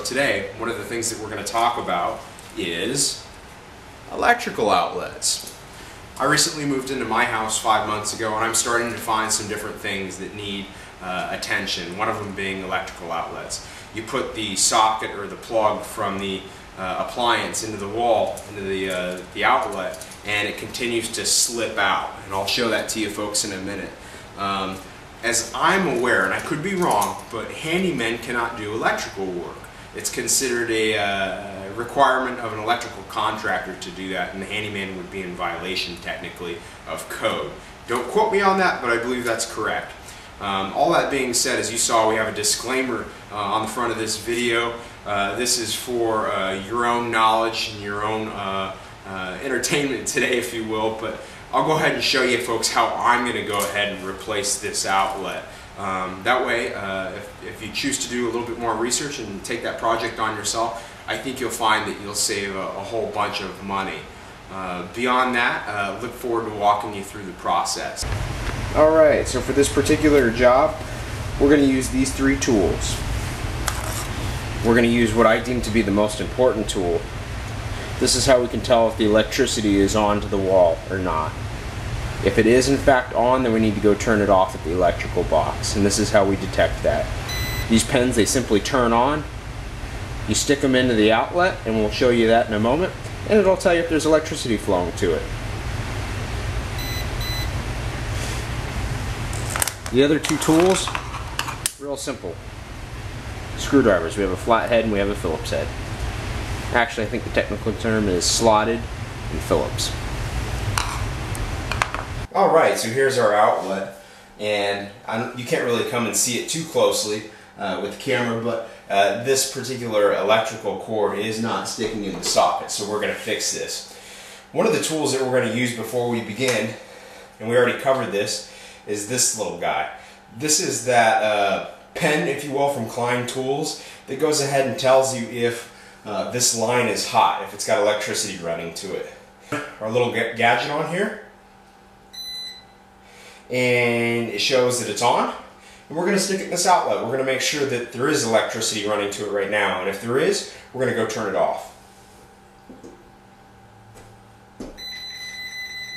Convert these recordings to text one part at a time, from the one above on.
today, one of the things that we're going to talk about is electrical outlets. I recently moved into my house 5 months ago, and I'm starting to find some different things that need attention, one of them being electrical outlets. You put the socket or the plug from the appliance into the wall, into the outlet, and it continues to slip out, and I'll show that to you folks in a minute. As I'm aware, and I could be wrong, but handymen cannot do electrical work. It's considered a requirement of an electrical contractor to do that, and the handyman would be in violation technically of code. Don't quote me on that, but I believe that's correct. All that being said, as you saw, we have a disclaimer on the front of this video. This is for your own knowledge and your own entertainment today, if you will, but I'll go ahead and show you folks how I'm going to go ahead and replace this outlet. That way, if you choose to do a little bit more research and take that project on yourself, I think you'll find that you'll save a whole bunch of money. Beyond that, look forward to walking you through the process. Alright, so for this particular job, we're going to use these three tools. We're going to use what I deem to be the most important tool. This is how we can tell if the electricity is on to the wall or not. If it is in fact on, then we need to go turn it off at the electrical box, and this is how we detect that. These pens, they simply turn on. You stick them into the outlet, and we'll show you that in a moment, and it'll tell you if there's electricity flowing to it. The other two tools, real simple. Screwdrivers. We have a flat head and we have a Phillips head. Actually, I think the technical term is slotted and Phillips. Alright, so here's our outlet, and you can't really come and see it too closely with the camera, but this particular electrical cord is not sticking in the socket, so we're going to fix this. One of the tools that we're going to use before we begin, and we already covered this, is this little guy. This is that pen, if you will, from Klein Tools that goes ahead and tells you if this line is hot, if it's got electricity running to it. Our little gadget on here, and it shows that it's on, and we're going to stick it in this outlet. We're going to make sure that there is electricity running to it right now, and if there is, we're going to go turn it off.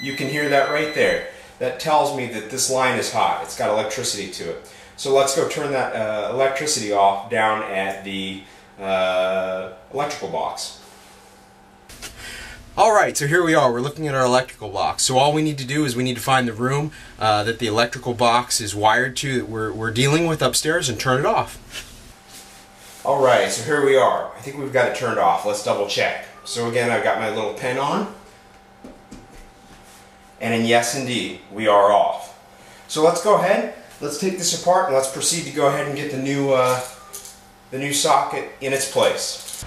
You can hear that right there. That tells me that this line is hot. It's got electricity to it. So let's go turn that electricity off down at the electrical box. Alright, so here we are. We're looking at our electrical box. So all we need to do is we need to find the room that the electrical box is wired to, that we're dealing with upstairs, and turn it off. Alright, so here we are. I think we've got it turned off. Let's double check. So again, I've got my little pen on. And yes, indeed, we are off. So let's go ahead, let's take this apart, and let's proceed to go ahead and get the new socket in its place.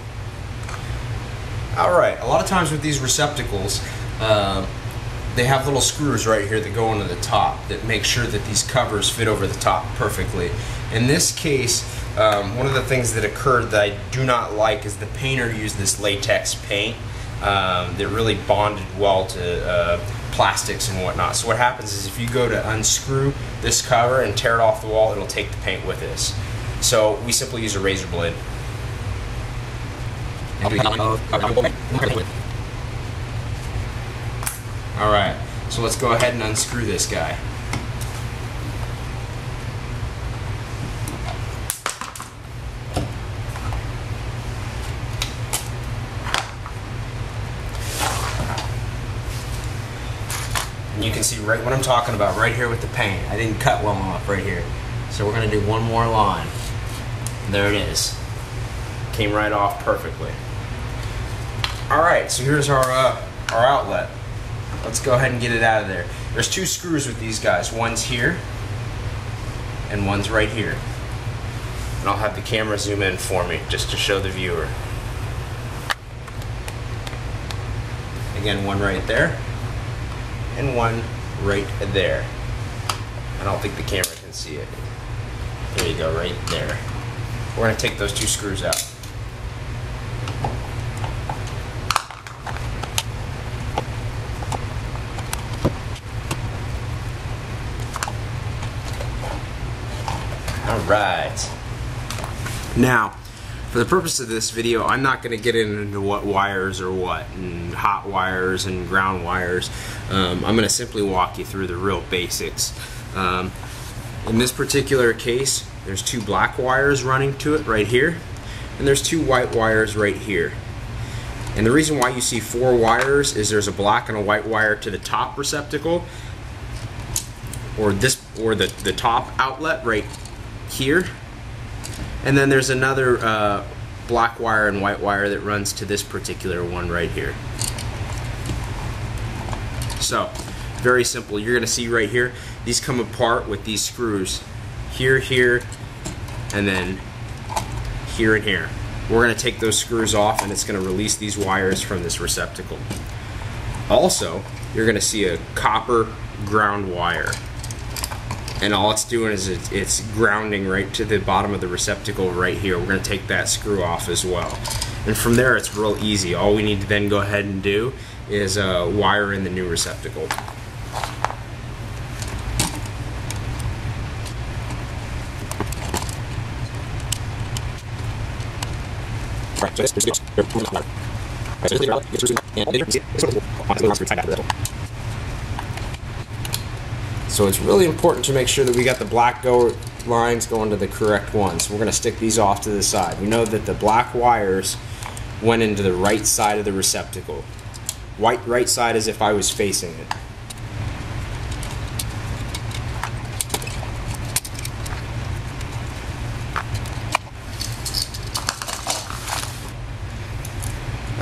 Alright, a lot of times with these receptacles, they have little screws right here that go into the top that make sure that these covers fit over the top perfectly. In this case, one of the things that occurred that I do not like is the painter used this latex paint that really bonded well to plastics and whatnot. So what happens is if you go to unscrew this cover and tear it off the wall, it'll take the paint with us. So we simply use a razor blade. Alright, so let's go ahead and unscrew this guy. You can see right what I'm talking about right here with the paint. I didn't cut one off right here. So we're going to do one more line. There it is. Came right off perfectly. Alright, so here's our outlet. Let's go ahead and get it out of there. There's two screws with these guys. One's here and one's right here. And I'll have the camera zoom in for me just to show the viewer. Again, one right there. And one right there. I don't think the camera can see it. There you go, right there. We're going to take those two screws out. Alright. Now, For the purpose of this video, I'm not going to get into what wires are what, and hot wires and ground wires. I'm going to simply walk you through the real basics. In this particular case, there's 2 black wires running to it right here, and there's 2 white wires right here. And the reason why you see 4 wires is there's a black and a white wire to the top receptacle, or the top outlet right here. And then there's another black wire and white wire that runs to this particular one right here. So, very simple. You're going to see right here, these come apart with these screws. Here, here, and then here and here. We're going to take those screws off, and it's going to release these wires from this receptacle. Also, you're going to see a copper ground wire. And all it's doing is it's grounding right to the bottom of the receptacle right here. We're going to take that screw off as well. And from there, it's real easy. All we need to then go ahead and do is wire in the new receptacle. So it's really important to make sure that we got the black lines going to the correct ones. We're going to stick these off to the side. We know that the black wires went into the right side of the receptacle. Right side as if I was facing it.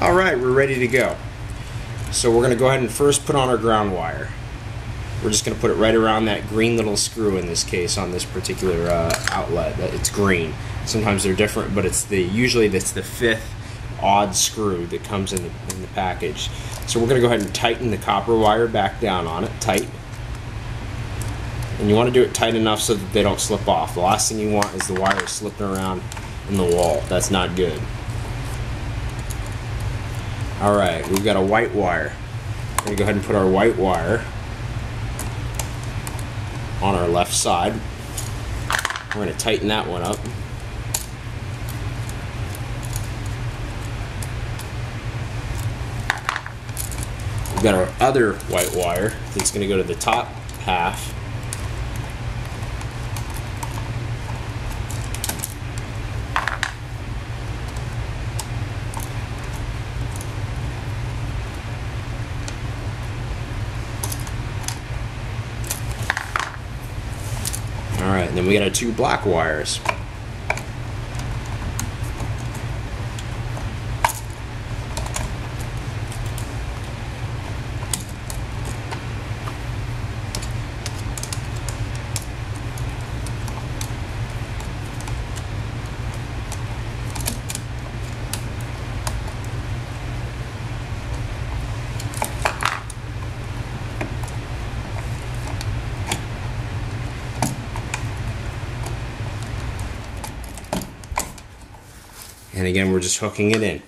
Alright, we're ready to go. So we're going to go ahead and first put on our ground wire. We're just going to put it right around that green little screw in this case on this particular outlet. It's green. Sometimes they're different, but usually that's the 5th odd screw that comes in the package. So we're going to go ahead and tighten the copper wire back down on it, tight. And you want to do it tight enough so that they don't slip off. The last thing you want is the wire slipping around in the wall. That's not good. Alright, we've got a white wire. We're going to go ahead and put our white wire on our left side. We're going to tighten that one up. We've got our other white wire that's going to go to the top half. Alright, then we got our 2 black wires. And again, we're just hooking it in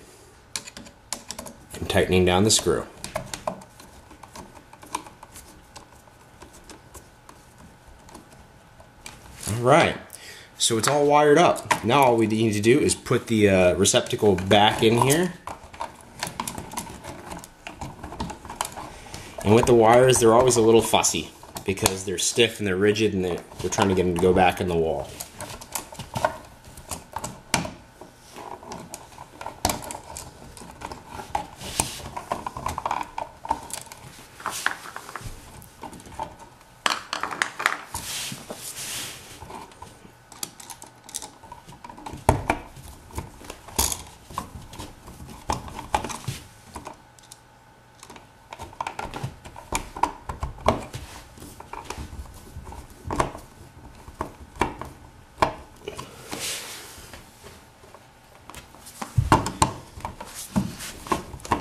and tightening down the screw. Alright, so it's all wired up. Now all we need to do is put the receptacle back in here. And with the wires, they're always a little fussy because they're stiff and they're rigid, and we're trying to get them to go back in the wall.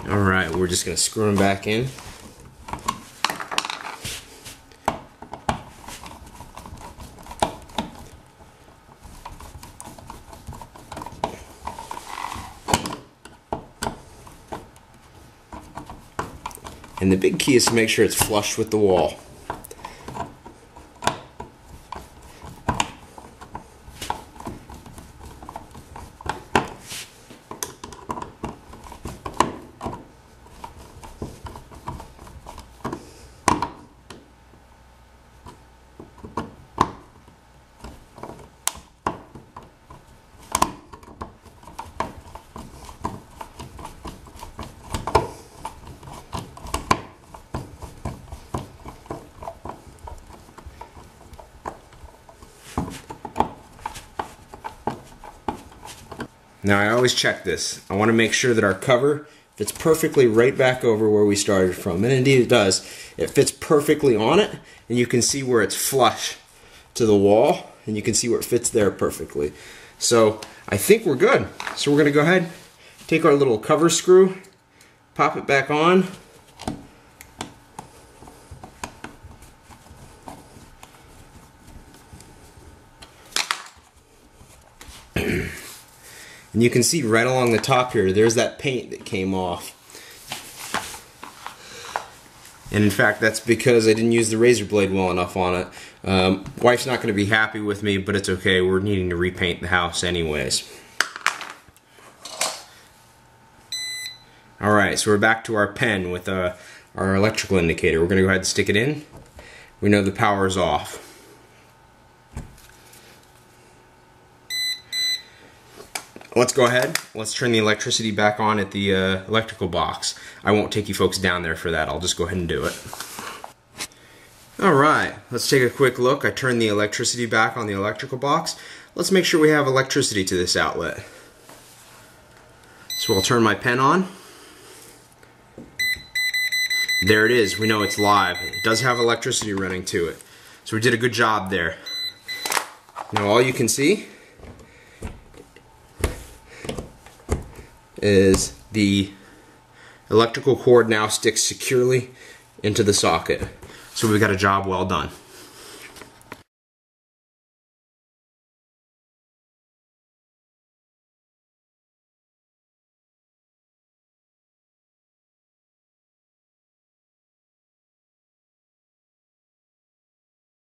Alright, we're just going to screw them back in. And the big key is to make sure it's flush with the wall. Now I always check this. I want to make sure that our cover fits perfectly right back over where we started from. And indeed it does. It fits perfectly on it, and you can see where it's flush to the wall, and you can see where it fits there perfectly. So I think we're good. So we're going to go ahead, take our little cover screw, pop it back on. And you can see right along the top here, there's that paint that came off. And in fact, that's because I didn't use the razor blade well enough on it. Wife's not going to be happy with me, but it's okay. We're needing to repaint the house anyways. Alright, so we're back to our pen with our electrical indicator. We're going to go ahead and stick it in. We know the power is off. Let's go ahead. Let's turn the electricity back on at the electrical box. I won't take you folks down there for that. I'll just go ahead and do it. Alright, let's take a quick look. I turned the electricity back on the electrical box. Let's make sure we have electricity to this outlet. So I'll turn my pen on. There it is. We know it's live. It does have electricity running to it. So we did a good job there. Now all you can see is the electrical cord now sticks securely into the socket. So we've got a job well done.